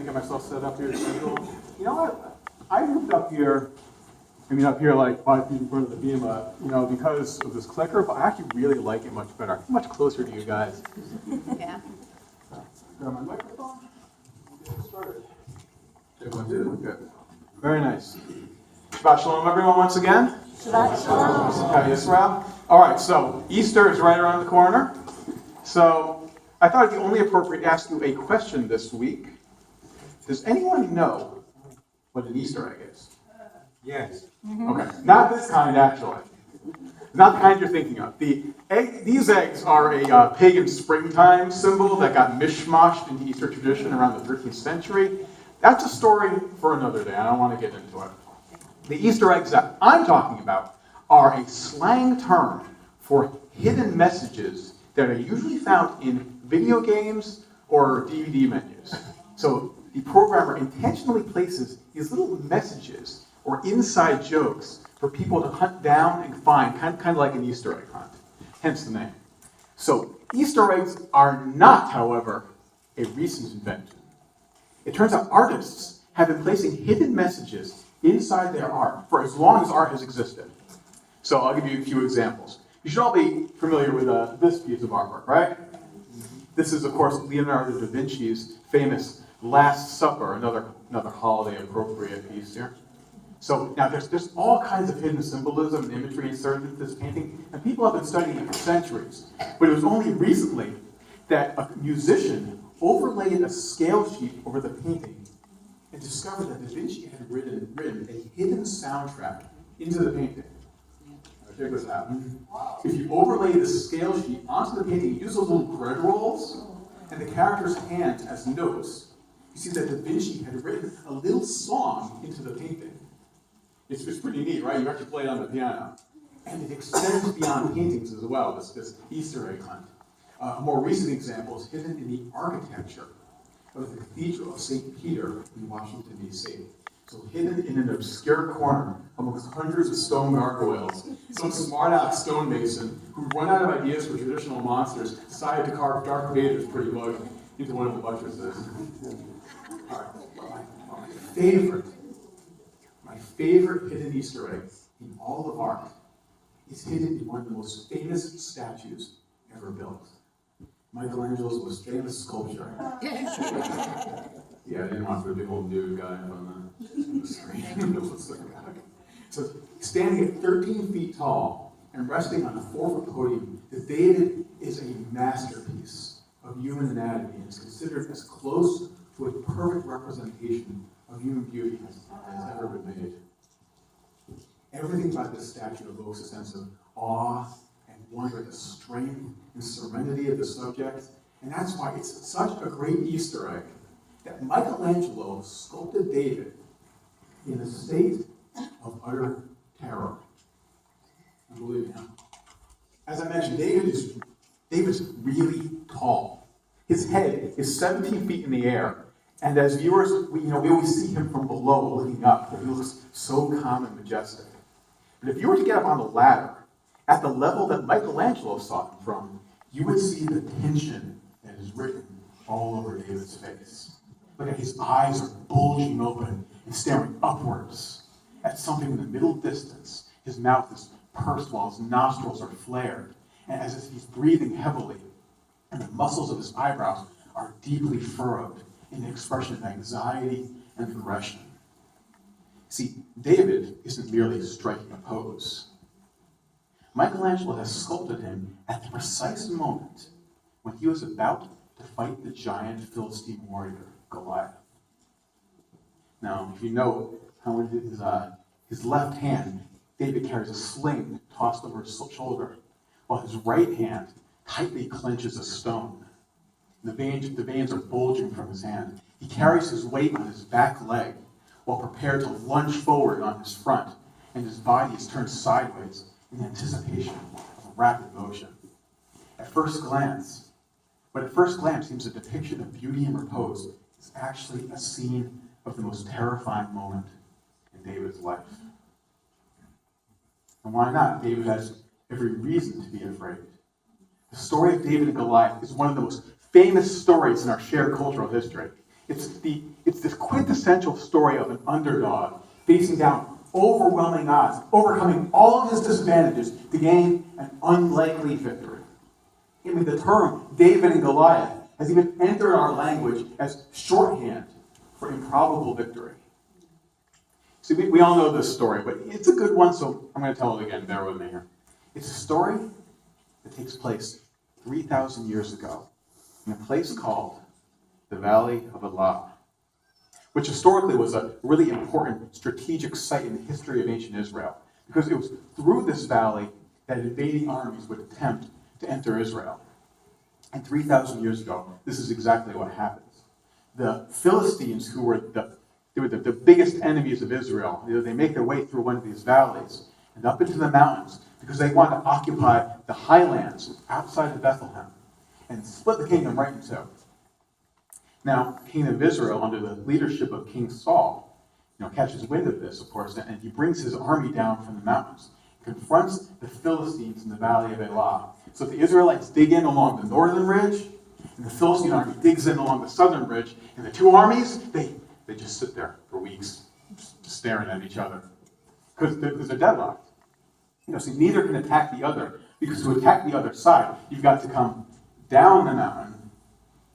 get myself set up here to schedule. You know what? I moved up here, like 5 feet in front of the beam, because of this clicker, but I actually really like it much better. I'm much closer to you guys. Yeah. Grab my microphone. Get started. Check 1, 2. Good. Very nice. Shabbat shalom, everyone, once again. Shabbat shalom. Simchat Yisrael. All right, so Easter is right around the corner. So I thought it'd be only appropriate to ask you a question this week. Does anyone know what an Easter egg is? Yes. Okay, not this kind, actually. Not the kind you're thinking of. These eggs are a pagan springtime symbol that got mishmashed into Easter tradition around the 13th century. That's a story for another day. I don't want to get into it. The Easter eggs that I'm talking about are a slang term for hidden messages that are usually found in video games or DVD menus. So the programmer intentionally places these little messages or inside jokes for people to hunt down and find, kind of like an Easter egg hunt, hence the name. So Easter eggs are not, however, a recent invention. It turns out artists have been placing hidden messages inside their art for as long as art has existed. So I'll give you a few examples. You should all be familiar with this piece of artwork, right? This is, of course, Leonardo da Vinci's famous Last Supper, another holiday-appropriate piece here. So now there's all kinds of hidden symbolism and imagery inserted into this painting, and people have been studying it for centuries. But it was only recently that a musician overlaid a scale sheet over the painting and discovered that Da Vinci had written a hidden soundtrack into the painting. Check this out. If you overlay the scale sheet onto the painting, you use those little grid rolls and the character's hands as notes, you see that Da Vinci had written a little song into the painting. It's pretty neat, right? You actually play it on the piano. And it extends beyond paintings as well, this Easter egg hunt. A more recent example is hidden in the architecture of the Cathedral of St. Peter in Washington, D.C. So hidden in an obscure corner amongst hundreds of stone gargoyles, some smart-aleck stonemason who run out of ideas for traditional monsters decided to carve Darth Vader's pretty mug into one of the buttresses. All right, my favorite hidden Easter egg in all of art is hidden in one of the most famous statues ever built. Michelangelo's most famous sculpture. Yeah, I didn't want to put a big old nude guy up on the screen. So, standing at 13 feet tall and resting on a 4-foot podium, the David is a masterpiece of human anatomy and is considered as close to a perfect representation of human beauty as ever been made. Everything about this statue evokes a sense of awe and wonder at the strength and serenity of the subject, and that's why it's such a great Easter egg that Michelangelo sculpted David in a state of utter terror. And believe me, as I mentioned, David's really tall. His head is 17 feet in the air, and as viewers, we always see him from below looking up, where he looks so calm and majestic. But if you were to get up on the ladder, at the level that Michelangelo saw him from, you would see the tension that is written all over David's face. Look at his eyes are bulging open and staring upwards at something in the middle distance. His mouth is pursed while his nostrils are flared, and as if he's breathing heavily, and the muscles of his eyebrows are deeply furrowed in an expression of anxiety and aggression. See, David isn't merely striking a pose. Michelangelo has sculpted him at the precise moment when he was about to fight the giant Philistine warrior, Goliath. Now, if you know how in his left hand, David carries a sling tossed over his shoulder, while his right hand tightly clenches a stone. The veins are bulging from his hand. He carries his weight on his back leg, while prepared to lunge forward on his front, and his body is turned sideways in anticipation of a rapid motion. At first glance seems a depiction of beauty and repose, is actually a scene of the most terrifying moment in David's life. And why not? David has every reason to be afraid. The story of David and Goliath is one of the most famous stories in our shared cultural history. It's this quintessential story of an underdog facing down overwhelming odds, overcoming all of his disadvantages to gain an unlikely victory. I mean, the term David and Goliath has even entered our language as shorthand for improbable victory. See, we all know this story, but it's a good one, so I'm going to tell it again. Bear with me here. It's a story that takes place 3,000 years ago in a place called the Valley of Elah, which historically was a really important strategic site in the history of ancient Israel, because it was through this valley that invading armies would attempt to enter Israel. And 3,000 years ago, this is exactly what happens. The Philistines, who were the biggest enemies of Israel, they make their way through one of these valleys and up into the mountains because they want to occupy the highlands outside of Bethlehem and split the kingdom right in two. Now, king of Israel, under the leadership of King Saul, catches wind of this, of course, and he brings his army down from the mountains, confronts the Philistines in the Valley of Elah. So the Israelites dig in along the northern ridge, and the Philistine army digs in along the southern ridge, and the two armies, they just sit there for weeks, just staring at each other, because they're deadlocked. See, neither can attack the other, because to attack the other side, you've got to come down the mountain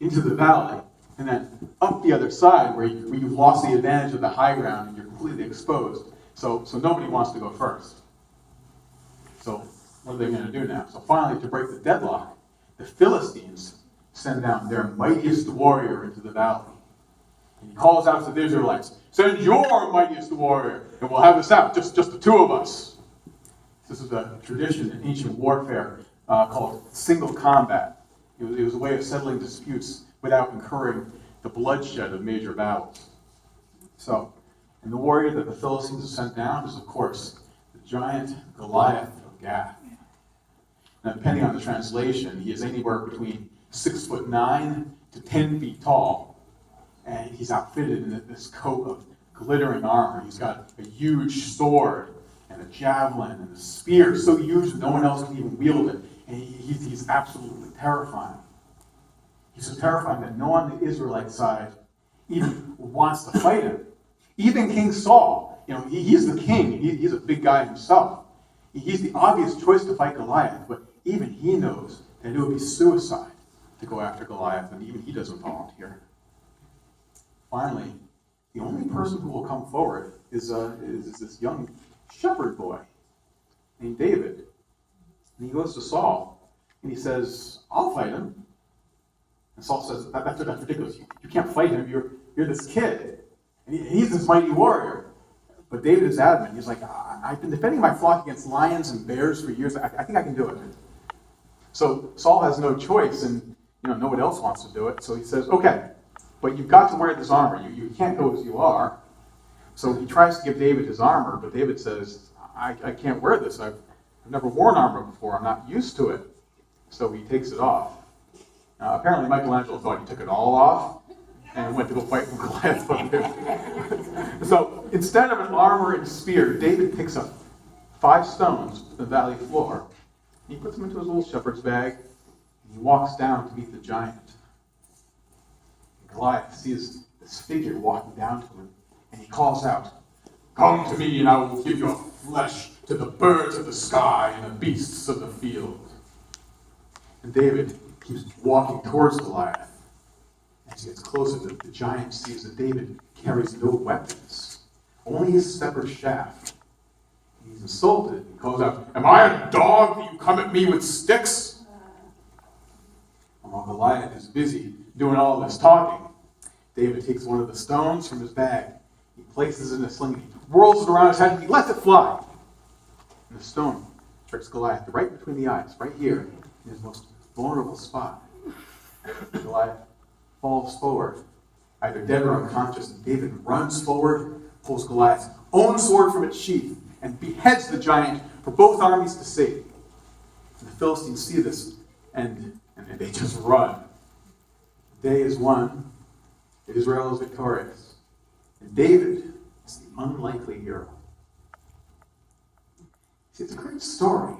into the valley, and then up the other side where you've lost the advantage of the high ground and you're completely exposed. So nobody wants to go first. So what are they going to do now? So finally, to break the deadlock, the Philistines send down their mightiest warrior into the valley. And he calls out to the Israelites, "Send your mightiest warrior, and we'll have this out, just the two of us." This is a tradition in ancient warfare called single combat. It was a way of settling disputes without incurring the bloodshed of major battles. So, and the warrior that the Philistines have sent down is, of course, the giant Goliath of Gath. Now, depending on the translation, he is anywhere between 6'9" to 10 feet tall, and he's outfitted in this coat of glittering armor. He's got a huge sword and a javelin and a spear so huge that no one else can even wield it, and he's absolutely terrifying. He's so terrifying that no one on the Israelite side even wants to fight him. Even King Saul, he's the king. He's a big guy himself. He's the obvious choice to fight Goliath, but even he knows that it would be suicide to go after Goliath, and even he doesn't volunteer. Finally, the only person who will come forward is this young shepherd boy named David. And he goes to Saul, and he says, "I'll fight him." And Saul says, that's ridiculous. You can't fight him. You're this kid. And he's this mighty warrior. But David is adamant. He's like, "I've been defending my flock against lions and bears for years. I think I can do it." So Saul has no choice, and no one else wants to do it. So he says, "Okay, but you've got to wear this armor. You can't go as you are." So he tries to give David his armor, but David says, I can't wear this. I've never worn armor before. I'm not used to it. So he takes it off. Apparently Michelangelo thought he took it all off and went to go fight Goliath with him. So instead of an armor and spear, David picks up 5 stones from the valley floor. He puts them into his little shepherd's bag, and he walks down to meet the giant. And Goliath sees this figure walking down to him, and he calls out, "Come to me, and I will give your flesh to the birds of the sky and the beasts of the field." And David keeps walking towards Goliath. As he gets closer, the giant sees that David carries no weapons, only his severed shaft. He's insulted. He calls out, "Am I a dog that you come at me with sticks?" And while Goliath is busy doing all this talking, David takes one of the stones from his bag. He places it in a sling, he whirls it around his head, and he lets it fly. And the stone strikes Goliath right between the eyes, right here, in his most vulnerable spot. Goliath falls forward, either dead or unconscious, and David runs forward, pulls Goliath's own sword from its sheath, and beheads the giant for both armies to see. And the Philistines see this, and they just run. The day is won. Israel is victorious. And David is the unlikely hero. See, it's a great story.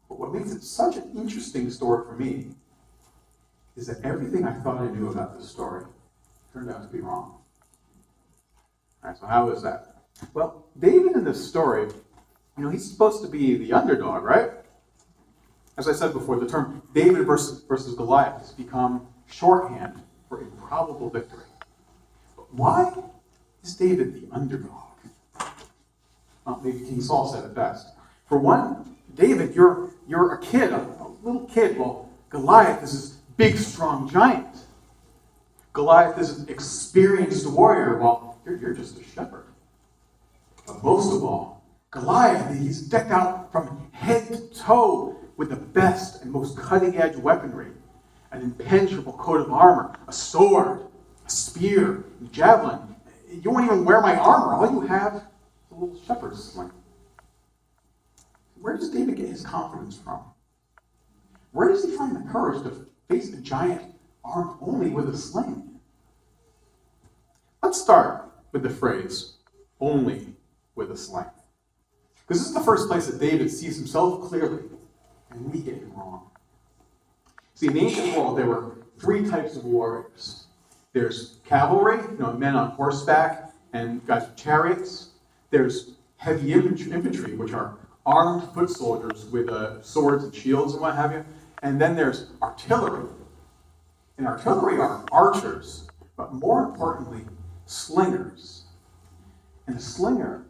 But what makes it such an interesting story for me is that everything I thought I knew about this story turned out to be wrong. All right, so how is that? Well, David in this story, he's supposed to be the underdog, right? As I said before, the term David versus Goliath has become shorthand for improbable victory. But why is David the underdog? Well, maybe King Saul said it best. For one, David, you're a kid, a little kid. Well, Goliath is this big, strong giant. Goliath is an experienced warrior, while you're just a shepherd. But most of all, Goliath, he's decked out from head to toe with the best and most cutting-edge weaponry, an impenetrable coat of armor, a sword, a spear, a javelin. You won't even wear my armor. All you have is a little shepherd's sling. Where does David get his confidence from? Where does he find the courage to face a giant armed only with a sling? Let's start with the phrase, only with a sling. Because this is the first place that David sees himself clearly, and we get him wrong. See, in the ancient world, there were three types of warriors. There's cavalry, men on horseback and guys with chariots. There's heavy infantry, which are armed foot soldiers with swords and shields and what have you. And then there's artillery. And artillery are archers, but more importantly, slingers. And a slinger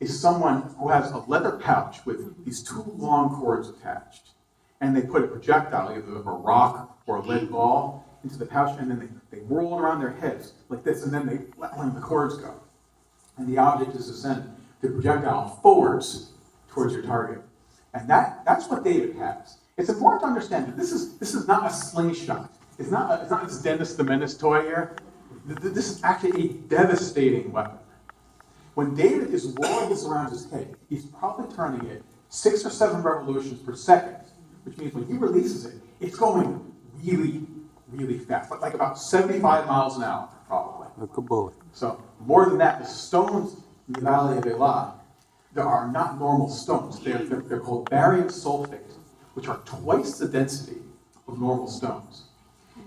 is someone who has a leather pouch with these two long cords attached. And they put a projectile, either a rock or a lead ball, into the pouch, and then they roll it around their heads like this, and then they let the cords go. And the object is to send the projectile forwards towards your target. And that's what David has. It's important to understand that this is not a slingshot. It's not this Dennis the Menace toy here. This is actually a devastating weapon. When David is rolling this around his head, he's probably turning it 6 or 7 revolutions per second, which means when he releases it, it's going really, really fast, like about 75 miles an hour, probably. Like a bullet. So more than that, the stones in the Valley of Elah, there are not normal stones. They're called barium sulfate, which are twice the density of normal stones.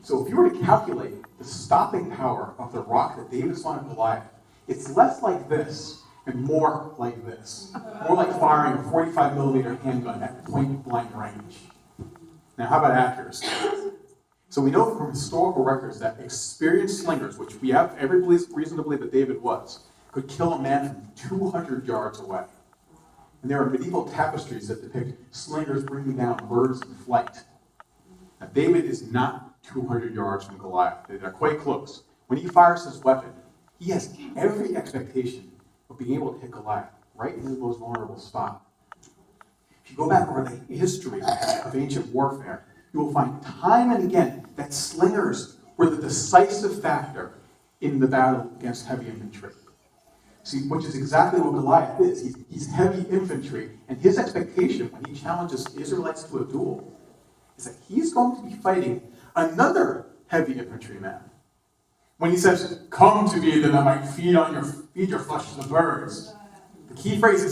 So if you were to calculate the stopping power of the rock that David slung at Goliath, it's less like this and more like this. More like firing a 45 millimeter handgun at point blank range. Now, how about accuracy? So we know from historical records that experienced slingers, which we have every reason to believe that David was, could kill a man from 200 yards away. And there are medieval tapestries that depict slingers bringing down birds in flight. Now, David is not 200 yards from Goliath. They're quite close. When he fires his weapon, he has every expectation of being able to hit Goliath right in his most vulnerable spot. If you go back over the history of ancient warfare, you will find time and again that slingers were the decisive factor in the battle against heavy infantry. See, which is exactly what Goliath is. He's heavy infantry, and his expectation when he challenges the Israelites to a duel is that he's going to be fighting another heavy infantryman. When he says, "Come to me that I might feed your flesh to the birds," the key phrase is